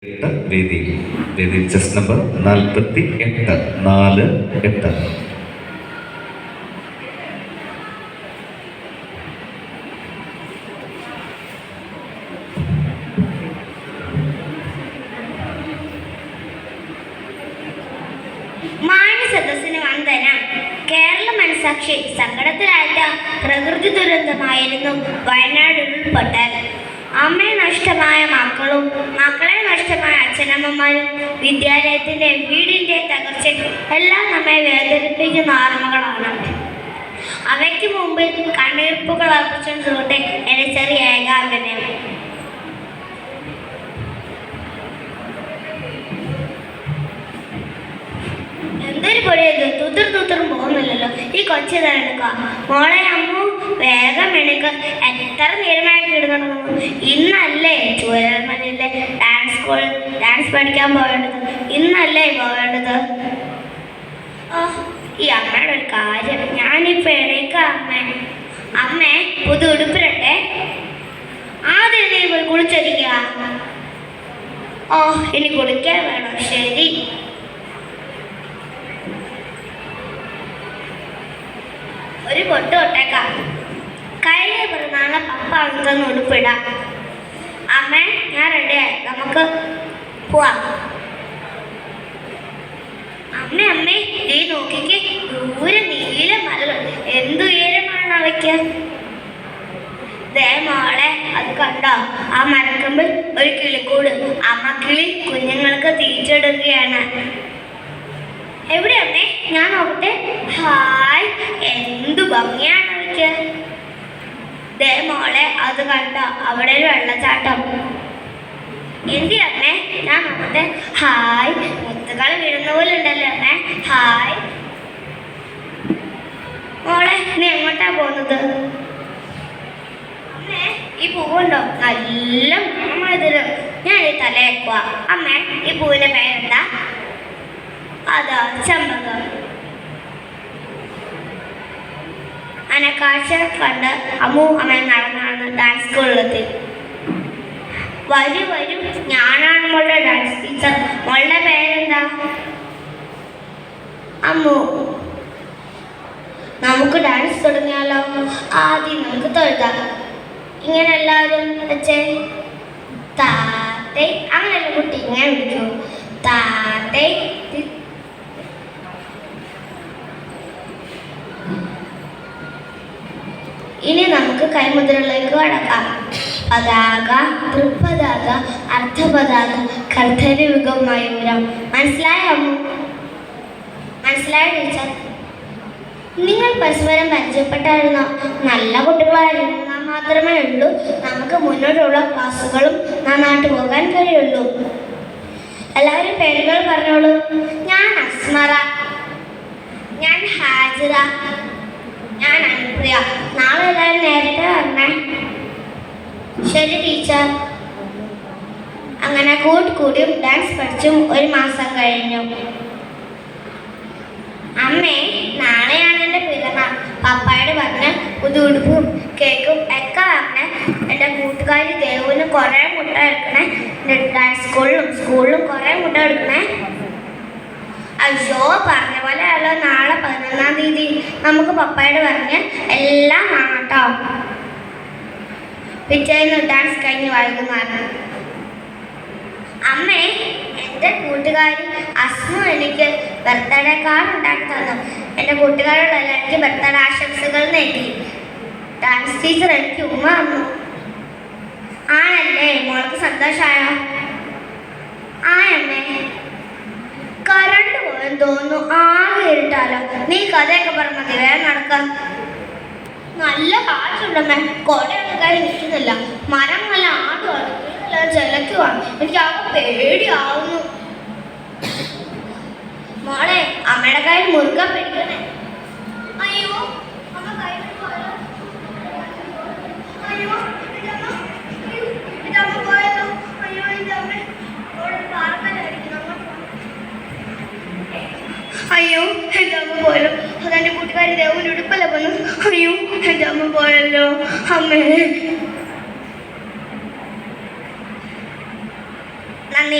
വേദിയിൽ chess number 48. മാന്യസദസ്സിന് വന്ദനം. കേരള മനസാക്ഷി സങ്കടത്തിലായ പ്രകൃതി ദുരന്തമായിരുന്നു വയനാട് ഉരുൾപൊട്ടൽ. അമ്മയെ നഷ്ടമായ മക്കളും മക്കളെ നഷ്ടമായ അച്ഛനമ്മമാരും വിദ്യാലയത്തിന്റെ വീടിന്റെ തകർച്ച എല്ലാം നമ്മെ വേദനിപ്പിക്കുന്ന ഓർമ്മകളാണ്. അവയ്ക്ക് മുമ്പിൽ കണ്ണീർപ്പുകൾ അർപ്പിച്ചുകൊണ്ടേ എന്റെ ചെറിയ ഏകാഗ്രനം. എന്തൊരു പൊടിയത് തുത്തറും പോകുന്നില്ലല്ലോ. ഈ കൊച്ചു തരടുക്ക മോളെ അമ്മു വേഗം എണീക്ക. എത്ര നേരമായിട്ട് ഇടുന്നു. ഇന്നല്ലേ ചൂരൽമലയിലെ ഡാൻസ് പഠിക്കാൻ പോവേണ്ടത്. ഇന്നല്ലേ പോവേണ്ടത്. ഈ അമ്മയുടെ ഒരു കാര്യം. ഞാനിപ്പോ എണീക്കാം അമ്മേ പുതു ഉടുപ്പിരട്ടെ. ആദ്യം നീ പോയി കുളിച്ചൊരിക്കുക. ഇനി കുളിക്കാൻ വേണം. ശരി. ഒരു പൊട്ട് തൊട്ടേക്കാം. കഴിഞ്ഞ പിറന്നാളെ പപ്പ അവിടുന്ന് ഉടുപ്പിടാം. അമ്മേ ഞാൻ റെഡിയായി. നമുക്ക് പോവാം. അമ്മേ നീ നോക്കിക്ക്. ദൂരെ നീല മലകളുണ്ട്. എന്ത് ഉയരമാണ് അവയ്ക്ക്. ദേ മോളെ അത് കണ്ടോ. ആ മരക്കമ്പിൽ ഒരു കിളിക്കൂട്. അമ്മ കിളി കുഞ്ഞുങ്ങൾക്ക് തീറ്റെടുക്കുകയാണ്. എവിടെ അമ്മേ? ഞാൻ നോക്കട്ടെ. ഹായ്, എന്തു ഭംഗിയാണ് അവയ്ക്ക്. ദേ മോളെ അത് കണ്ടോ. അവിടെ ഒരു വെള്ളച്ചാട്ടം. എന്തി അമ്മേ? ഞാൻ നോക്കട്ടെ. ഹായ്, മുത്തുകൾ വീഴുന്ന പോലെ ഉണ്ടല്ലോ അമ്മേ. ഹായ് മോളെ നീ എങ്ങോട്ടാ പോകുന്നത്? അമ്മേ ഈ പൂവുണ്ടോ? നല്ല മധുരം. ഞാൻ ഈ തലയേക്കുക. അമ്മേ ഈ പൂവിന്റെ പേരെന്താ? അതാ ചമ്പകം. കാഴ്ച കണ്ട് അമ്മു അമ്മ നടന്നാണ് ഡാൻസ് സ്കൂളിലെത്തി. വരൂ ഞാനാണ് മോളുടെ ഡാൻസ് ടീച്ചർ. മോളുടെ പേരെന്താ? അമ്മു. നമുക്ക് ഡാൻസ് തുടങ്ങിയാലോ? ആദ്യം നമുക്ക് തൊഴുതാം. ഇങ്ങനെ എല്ലാവരും വെച്ചേ. താത്തേ. അങ്ങനെയല്ല കുട്ടി, ഇങ്ങനെ വിളിക്കൂ. താത്തേ. ഇനി നമുക്ക് കൈമുദ്രകളിലേക്ക് കടക്കാം. പതാക, തൃപ്പതാക, അർദ്ധപതാക, കർത്തരയുഗം മയൂരം. മനസ്സിലായോ? മനസ്സിലായ ടീച്ചർ? നിങ്ങൾ പരസ്പരം പരിചയപ്പെട്ടായിരുന്നോ? നല്ല കുട്ടികളായിരുന്നാൽ മാത്രമേ ഉള്ളൂ നമുക്ക് മുന്നോട്ടുള്ള ക്ലാസ്സുകളും നന്നായിട്ട് പോകാൻ കഴിയുള്ളൂ. എല്ലാവരും പേരുകൾ പറഞ്ഞോളൂ. ഞാൻ അസ്മറ. ഞാൻ ഹാജിറ. ഞാൻ അനുപ്രിയ. നാളെ എല്ലാവരും നേരത്തെ വരണേ. ശരി ടീച്ചർ. അങ്ങനെ കൂടിയും ഡാൻസ് പഠിച്ചും 1 മാസം കഴിഞ്ഞു. അമ്മേ നാളെയാണ് എൻ്റെ പിറന്നാൾ. പപ്പായോട് പറഞ്ഞ് പുതു ഉടുപ്പും കേക്കും ഒക്കെ പറഞ്ഞ് എൻ്റെ കൂട്ടുകാരി ദേവുവിന് കുറേ മുട്ട എടുക്കണേ. ഡാൻസ് സ്കൂളിലും കുറേ മുട്ട എടുക്കണേ. അയ്യോ, പറഞ്ഞ പോലെ അല്ലോ. നാളെ 11-ാം തീയതി നമുക്ക് പപ്പായോട് പറഞ്ഞ് എല്ലാം വാങ്ങട്ടോ. പിറ്റേന്ന് ഡാൻസ് കഴിഞ്ഞ് വൈകുന്നേരം. അമ്മേ എൻ്റെ കൂട്ടുകാരി അസ്മു എനിക്ക് ബർത്ത്ഡേ കാർഡ് ഉണ്ടാക്കി തന്നു. എൻ്റെ കൂട്ടുകാരോടല്ല എനിക്ക് ബർത്ത്ഡേ ആശംസകൾ നേടി. ഡാൻസ് ടീച്ചർ എനിക്ക് ഉമ്മ തന്നു. ആണല്ലേ? മോൾക്ക് സന്തോഷമായോ? ആയമ്മേ. കറണ്ട് പോയെന്ന് തോന്നുന്നു. ആകെ ഇരുട്ടാലോ. നീ കഥയൊക്കെ പറഞ്ഞ മതി. വേഗം നടക്കാം. നല്ല കാറ്റുണ്ടമ്മേ. കൊടയൊന്നും കാര്യം നിൽക്കുന്നില്ല. മരം നല്ല ആടുവാണ്. ചിലക്കുവാണ്. എനിക്ക് ആകെ പേടിയാവുന്നു. മോളെ അമ്മയുടെ കയ്യിൽ മുറുക പിടിക്കണേ. അയ്യോ അമ്മ കൈ പോയല്ലോ. അയ്യോ ഇതമ്മ പോയല്ലോ. അയ്യോ ഇതമ്മ അയ്യോ എൻ്റെ അമ്മ പോയല്ലോ. അതെൻ്റെ കൂട്ടുകാരി ദേവുവിൻ്റെ ഉടുപ്പല്ല പോന്നു. അയ്യോ എൻ്റെ അമ്മ പോയല്ലോ. അമ്മേ നന്ദി.